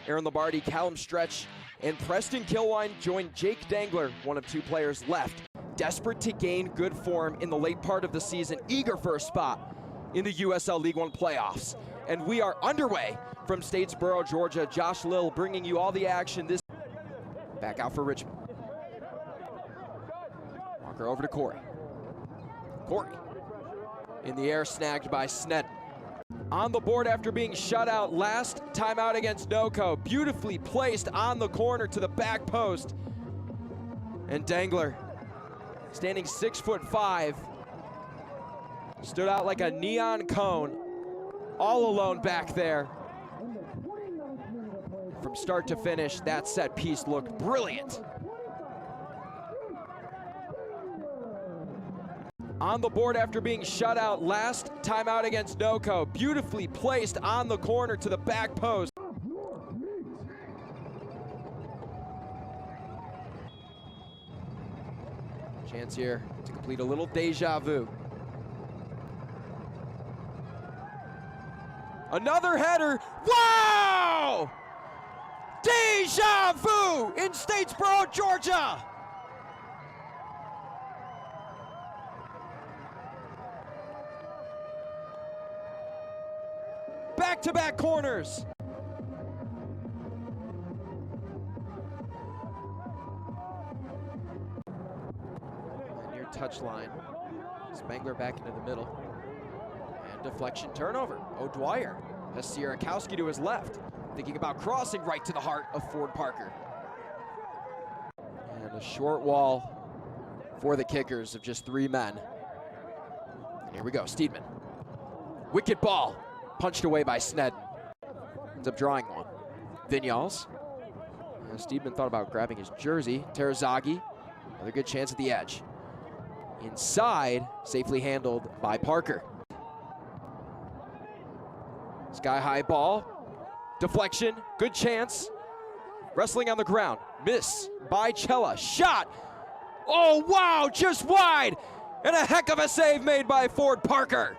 Aaron Lombardi, Callum Stretch, and Preston Kilwine joined Jake Dangler, one of 2 players left. Desperate to gain good form in the late part of the season, eager for a spot in the USL League One playoffs. And we are underway from Statesboro, Georgia. Josh Lill bringing you all the action. This back out for Richmond. Walker over to Corey. Corey in the air, snagged by Sned. On the board after being shut out last time out against NoCo. Beautifully placed on the corner to the back post. And Dangler, standing 6'5", stood out like a neon cone, all alone back there. From start to finish, that set piece looked brilliant. On the board after being shut out last time out against NoCo. Beautifully placed on the corner to the back post. Chance here to complete a little deja vu. Another header. Wow! Deja vu in Statesboro, Georgia. Back-to-back corners. Near touchline. Spangler back into the middle. And deflection turnover. O'Dwyer has Sierakowski to his left. Thinking about crossing right to the heart of Ford Parker. And a short wall for the kickers of just 3 men. And here we go, Steedman. Wicked ball. Punched away by Sned. Ends up drawing one. Vinyals. Steedman thought about grabbing his jersey. Terazagi, another good chance at the edge. Inside, safely handled by Parker. Sky-high ball. Deflection, good chance. Wrestling on the ground. Miss by Cella. Shot. Oh, wow, just wide. And a heck of a save made by Ford Parker.